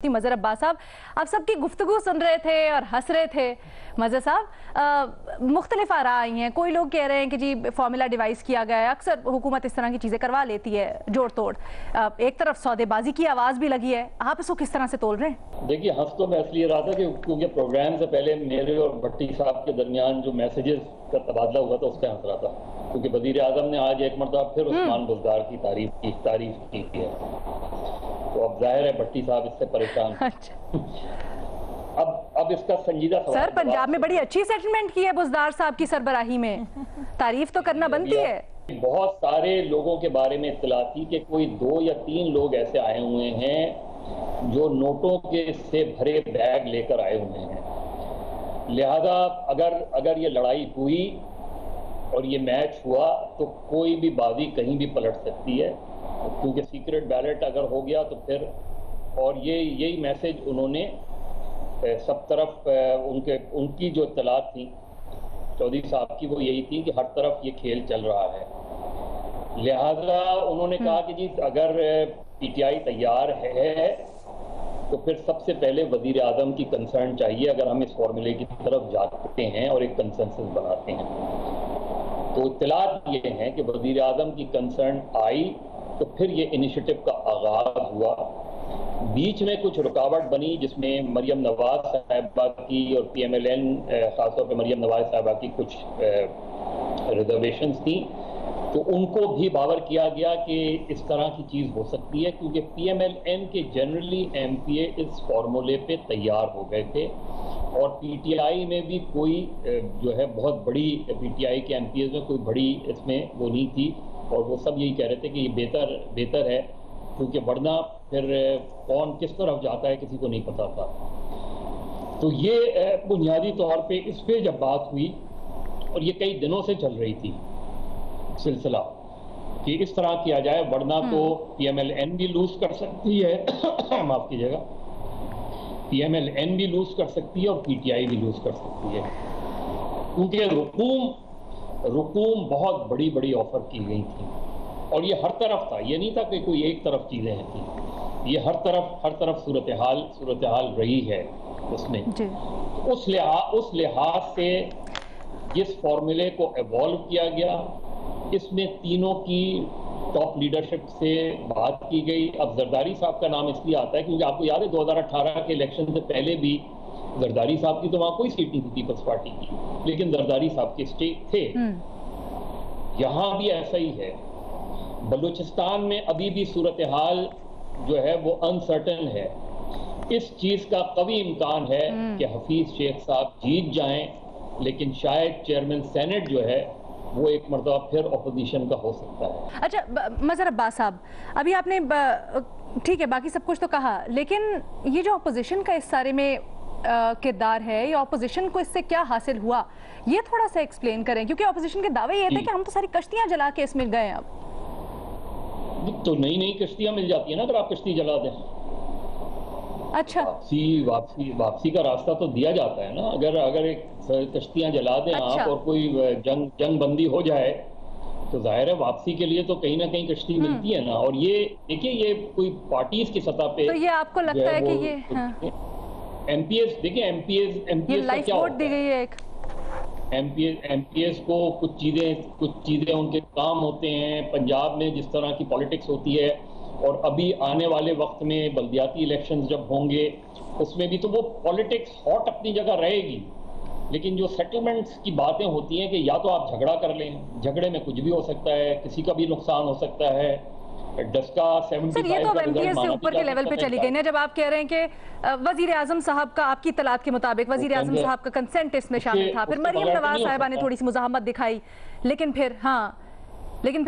मजहर अब्बास साहब, आप सबकी गुफ्तगू सुन रहे थे और हंस रहे थे। मजहर साहब, मुख्तलिफ आरा आई हैं। कोई लोग कह रहे हैं कि जी फार्मूला डिवाइस किया गया है, अक्सर हुकूमत इस तरह की चीज़ें करवा लेती है जोड़ तोड़। एक तरफ सौदेबाजी की आवाज़ भी लगी है, आप इसको किस तरह से तोल रहे हैं? देखिए, हंस तो मैं इसलिए रहा था कि क्योंकि प्रोग्राम से पहले मेरे और भट्टी साहब के दरमियान जो मैसेजेस का तबादला हुआ था उस पर हंस रहा था, क्योंकि वज़ीर आज़म ने आज एक मरतबा फिर उस्मान बुज़दार की तारीफ की है। तो अब जाहिर है भट्टी साहब इससे परेशान। अब इसका संजीदा सवाल। सर, पंजाब में बड़ी अच्छी सेटलमेंट की है बुज़दार साहब की सरबराही में, तारीफ तो करना बनती है। बहुत सारे लोगों के बारे में इत्तला थी कि कोई 2 या 3 लोग ऐसे आए हुए हैं जो नोटों के से भरे बैग लेकर आए हुए हैं। लिहाजा अगर ये लड़ाई हुई और ये मैच हुआ तो कोई भी बाजी कहीं भी पलट सकती है, क्योंकि सीक्रेट बैलेट अगर हो गया तो फिर, और यही मैसेज उन्होंने सब तरफ उनकी जो इत्तला थी चौधरी साहब की, वो यही थी कि हर तरफ ये खेल चल रहा है। लिहाजा उन्होंने कहा कि जी अगर पीटीआई तैयार है तो फिर सबसे पहले वजीर आज़म की कंसर्न चाहिए अगर हम इस फॉर्मूले की तरफ जाते हैं और एक कंसेंसस बनाते हैं। तो इत्तलात ये हैं कि वजीर आज़म की कंसर्न आई तो फिर ये इनिशिएटिव का आगाज हुआ। बीच में कुछ रुकावट बनी जिसमें मरियम नवाज साहिबा की और PMLN खासतौर पर मरियम नवाज साहिबा की कुछ रिजर्वेशंस थी, तो उनको भी बावर किया गया कि इस तरह की चीज़ हो सकती है, क्योंकि PMLN के जनरली MPA इस फॉर्मूले पे तैयार हो गए थे और PTI में भी कोई जो है बहुत बड़ी PTI के MPA में कोई बड़ी इसमें वो नहीं थी, और वो सब यही कह रहे थे कि ये बेहतर है, क्योंकि वरना फिर कौन किस तरफ जाता है किसी को नहीं पता था। तो ये बुनियादी तौर पे इस पे जब बात हुई, और ये कई दिनों से चल रही थी सिलसिला कि इस तरह किया जाए, वरना तो PMLN भी लूज कर सकती है माफ कीजिएगा, PMLN भी लूज कर सकती है और PTI भी लूज कर सकती है, क्योंकि रुकूम बहुत बड़ी ऑफर की गई थी और ये हर तरफ था, ये नहीं था कि कोई एक तरफ चीजें थी, ये हर तरफ सूरत हाल रही है उसमें। उस लिहाज से जिस फॉर्मूले को एवॉल्व किया गया, इसमें तीनों की टॉप लीडरशिप से बात की गई। अब जरदारी साहब का नाम इसलिए आता है क्योंकि आपको याद है 2018 के इलेक्शन से पहले भी जरदारी साहब की तो वहां कोई सीट नहीं थी पीपल्स पार्टी की, लेकिन जरदारी साहब के स्टेक थे। यहां भी ऐसा ही है। बलूचिस्तान में अभी भी सूरत हाल जो है वो अनसर्टन है। इस चीज का कभी इम्कान है कि हफीज शेख साहब जीत जाएं, लेकिन शायद चेयरमैन सेनेट जो है वो एक मरतबा फिर ऑपोजिशन का हो सकता है। अच्छा, मजहर अब्बास साहब, अभी आपने ठीक है बाकी सब कुछ तो कहा, लेकिन ये जो ऑपोजिशन का इस सारे में किरदार है, ये ऑपोजिशन को इससे क्या हासिल हुआ, ये थोड़ा सा एक्सप्लेन करें, क्योंकि ऑपोजिशन के दावे ये थे कि हम तो सारी कश्तियां जला के इसमें गए। अब तो नई कश्तियां मिल जाती है ना अगर आप कश्ती जला दें। अच्छा, वापसी का रास्ता तो दिया जाता है ना, अगर एक कश्तियां जला दें आप और कोई जंग बंदी हो जाए तो जाहिर है वापसी के लिए तो कहीं ना कहीं कश्ती मिलती है ना। और ये देखिए, ये कोई पार्टीज की सतह पे, तो ये आपको लगता है कि ये MPS, देखिए MPS लाइफ बोट दी गई है एक MPS को कुछ चीजें उनके काम होते हैं। पंजाब में जिस तरह की पॉलिटिक्स होती है, और अभी आने वाले वक्त में बल्दियाती इलेक्शंस जब होंगे उसमें भी तो वो पॉलिटिक्स हॉट अपनी जगह रहेगी, लेकिन जो सेटलमेंट्स की बातें होती हैं कि या तो आप झगड़ा कर लें, झगड़े में कुछ भी हो सकता है, किसी का भी नुकसान हो सकता है। डस्का 75 ये तो MPS से ऊपर के लेवल पे चली गई ना, जब आप कह रहे हैं कि वजीर आजम साहब का, आपकी तलात के मुताबिक वजीर आजम साहब का कंसेंट इसमें शामिल था, फिर मरियम नवाज साहिबा ने थोड़ी सी मुजाहमत दिखाई, लेकिन फिर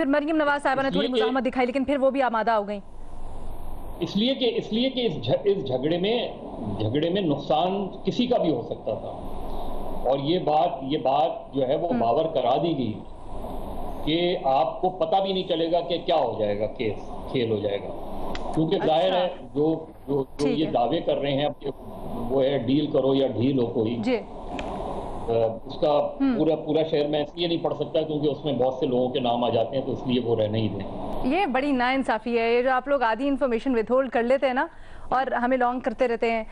मरियम नवाज साहिबा ने थोड़ी मुजाहमत दिखाई, लेकिन फिर वो भी आमादा हो गई, इसलिए कि इस झगड़े में नुकसान किसी का भी हो सकता था। और ये बात जो है वो बावर करा दी गई कि आपको पता भी नहीं चलेगा कि क्या हो जाएगा, खेल हो जाएगा, क्योंकि जाहिर है जो ये दावे कर रहे हैं वो है डील करो या ढील हो कोई, उसका पूरा शहर में इसलिए नहीं पढ़ सकता क्योंकि उसमें बहुत से लोगों के नाम आ जाते हैं, तो इसलिए वो रहने ही दें। ये बड़ी नाइंसाफी है, ये जो आप लोग आधी इन्फॉर्मेशन विथहोल्ड कर लेते हैं ना और हमें लॉन्ग करते रहते हैं।